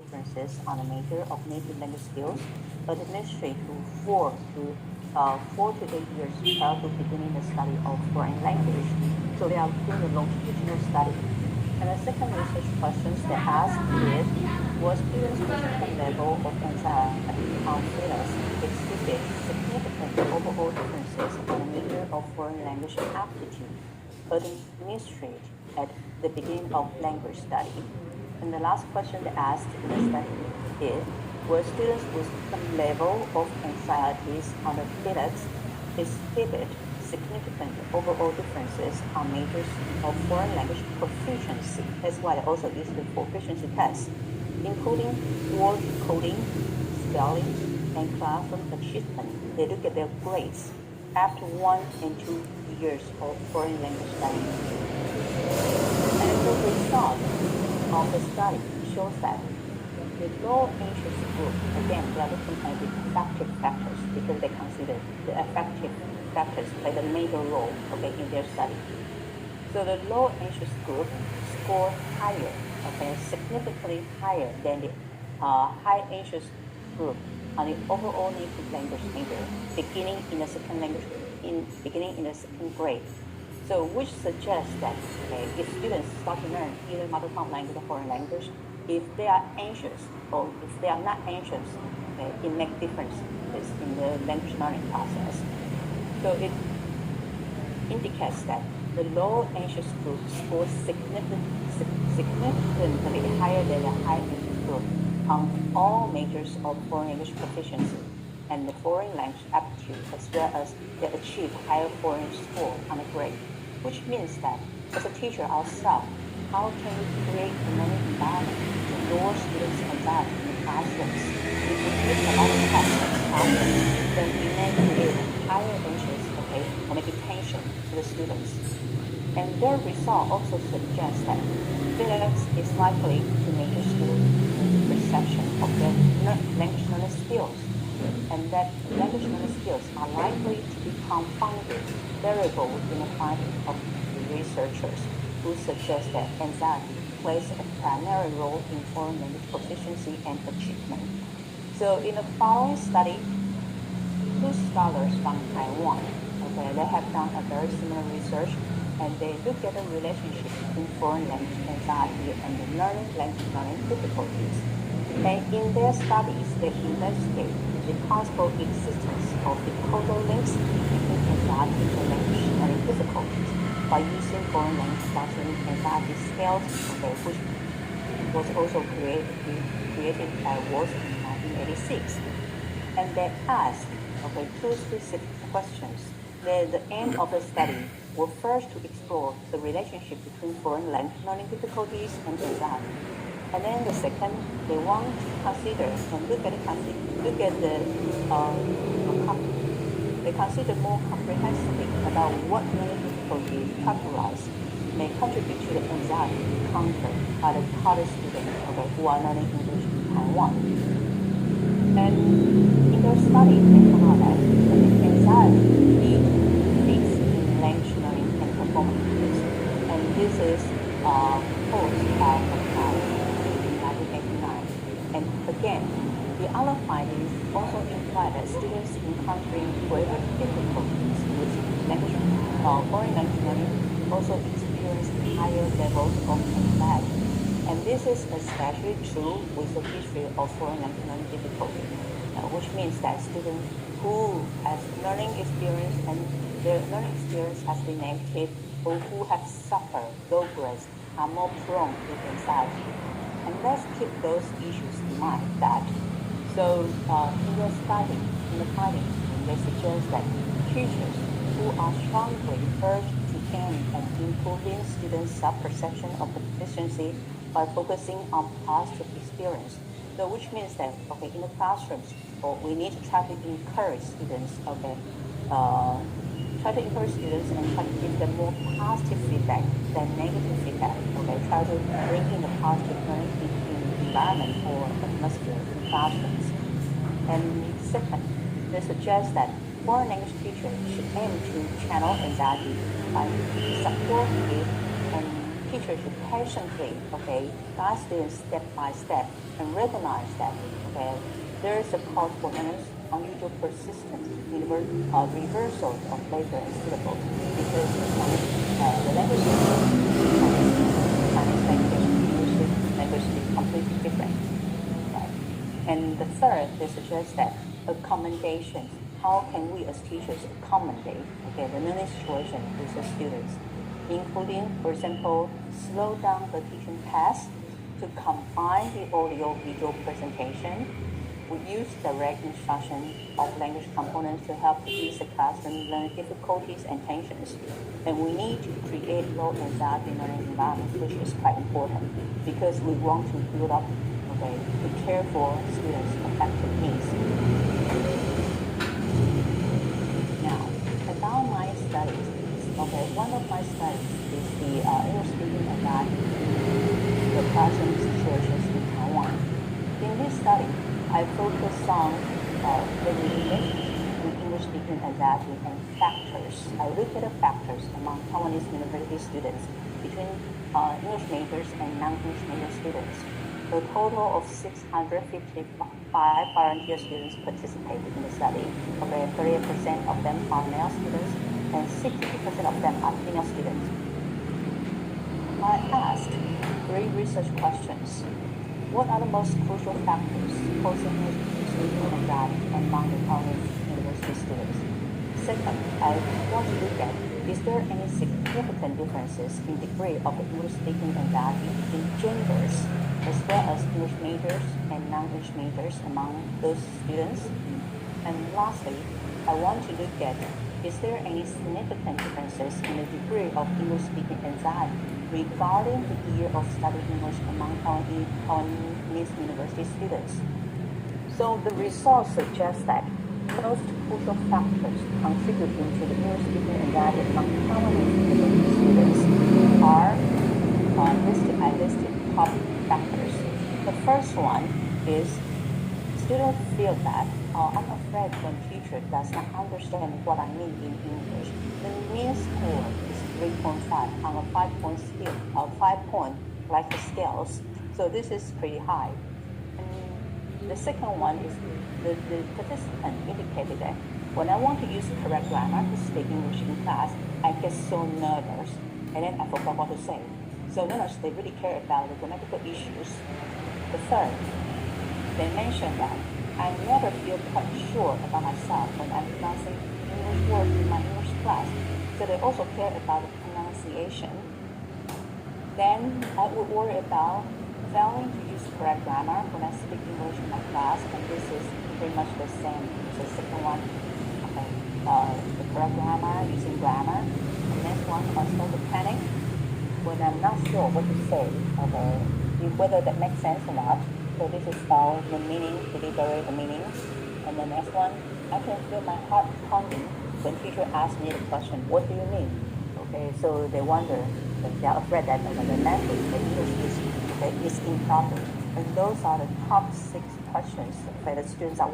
differences on a measure of native language skills administered to 4 to 8 years prior to beginning the study of foreign language. So they are doing a longitudinal study. And the second research questions they ask is, was students with some level of anxiety on feelings exhibit significant overall differences on a measure of foreign language aptitude administered at the beginning of language study? And the last question they asked in the study is, were students with some level of anxieties on the TEDx exhibit significant overall differences on measures of foreign language proficiency? That's why they also use the proficiency test, including word coding, spelling, and classroom achievement. They look at their grades after 1 and 2 years of foreign language study. And the result of the study shows that the low interest group, again, they are looking at the affective factors because they consider the affective factors play the major role, in their study. So the low interest group scored higher, significantly higher than the high interest group on the overall native language major, beginning in the second grade. So which suggests that if students start to learn either mother tongue language or foreign language, if they are anxious or if they are not anxious, it makes differences in the language learning process. So it indicates that the low anxious group scores significantly higher than the high anxious group on all measures of foreign language proficiency and the foreign language aptitude, as well as they achieve higher foreign score on the grade, which means that as a teacher ourselves, how can we create a learning environment to lower students' anxiety in the classrooms? If we give a lot of tests in the classroom, then we may create higher interest, or maybe tension to the students. And their result also suggests that Felix is likely to make a student perception of their language learning skills, and that language learning skills are likely to be confounded variable in the finding of the researchers who suggest that anxiety plays a primary role in foreign language proficiency and achievement. So in the following study, two scholars from Taiwan, they have done a very similar research, and they look at the relationship between foreign language anxiety and the language learning difficulties. And in their studies, they investigate the possible existence of the causal links between anxiety and language learning difficulties by using foreign language classroom anxiety scales, which was also created by Walsh in 1986. And they asked two specific questions. The aim of the study was first to explore the relationship between foreign language learning difficulties and anxiety. And then the second, they want to consider and they consider more comprehensively about what learning difficulties characterize may contribute to the anxiety encountered by the college students who are learning English in Taiwan. And in their study, they found out that anxiety leads in language learning and performance. And this is posed by in 1989. And again, the other findings also imply that students encountering greater difficulties with foreign language learning also experience higher levels of anxiety. And this is especially true with the history of foreign language learning difficulty, which means that students who has learning experience and their learning experience has been negative or who have suffered low grades are more prone to anxiety. And let's keep those issues in mind. So in the findings, they suggest that teachers who are strongly urged to aim at improving students' self-perception of proficiency by focusing on positive experience. So which means that in the classrooms, we need to try to encourage students, try to encourage students and try to give them more positive feedback than negative feedback. Try to bring in a positive learning environment or atmosphere in classrooms. And second, they suggest that foreign language teachers should aim to channel anxiety by supportive and teacher should patiently, guide students step by step and recognize that, there is a cause for learners' unusual persistence, reversal of later and syllable, because the language Chinese language, English language is completely different, right? And the third, they suggest that accommodations. How can we as teachers accommodate, the learning situation with the students, including, for example, slow down the teaching pace to combine the audio-visual presentation. We use direct instruction of language components to help reduce the classroom learning difficulties and tensions. And we need to create low anxiety learning environment, which is quite important because we want to build up, to care for students' affected needs. Now, about my studies, one of my studies is the English-speaking environment, the classroom situations in Taiwan. In this study, I focus on the relationship between English-speaking anxiety and factors. I look at the factors among Taiwanese university students between English majors and non-English major students. A total of 655 volunteer students participated in the study. 30% of them are male students and 62% of them are female students. I asked 3 research questions. What are the most crucial factors causing English-speaking anxiety among the Taiwanese university students? Second, I want to look at, is there any significant differences in degree of English-speaking anxiety in genders, as well as English majors and non-English majors among those students? And lastly, I want to look at, is there any significant differences in the degree of English-speaking anxiety regarding the year of studying English among Taiwanese university students? So the results suggest that most crucial factors contributing to the English-speaking anxiety among Taiwanese university students are listed top factors. The first one is students feel that I'm afraid when teacher does not understand what I mean in English. The mean score is 3.5 on a 5-point scale, 5-point like the scales. So this is pretty high. And the second one is the participant indicated that when I want to use correct grammar to speak English in class, I get so nervous and then I forgot what to say. So learners, they really care about the grammatical issues. The third, they mentioned that I never feel quite sure about myself when I'm pronouncing English words in my English class. So they also care about the pronunciation. Then I would worry about failing to use correct grammar when I speak English in my class, and this is pretty much the same as the second one. The correct grammar, using grammar. The next one, also the panic when I'm not sure what to say, whether that makes sense or not. So this is the meaning, delivery, the meaning. And the next one, I can feel my heart pounding when teacher asks me the question, what do you mean? So they wonder, they are afraid that the language, the English is improper. And those are the top 6 questions that the students are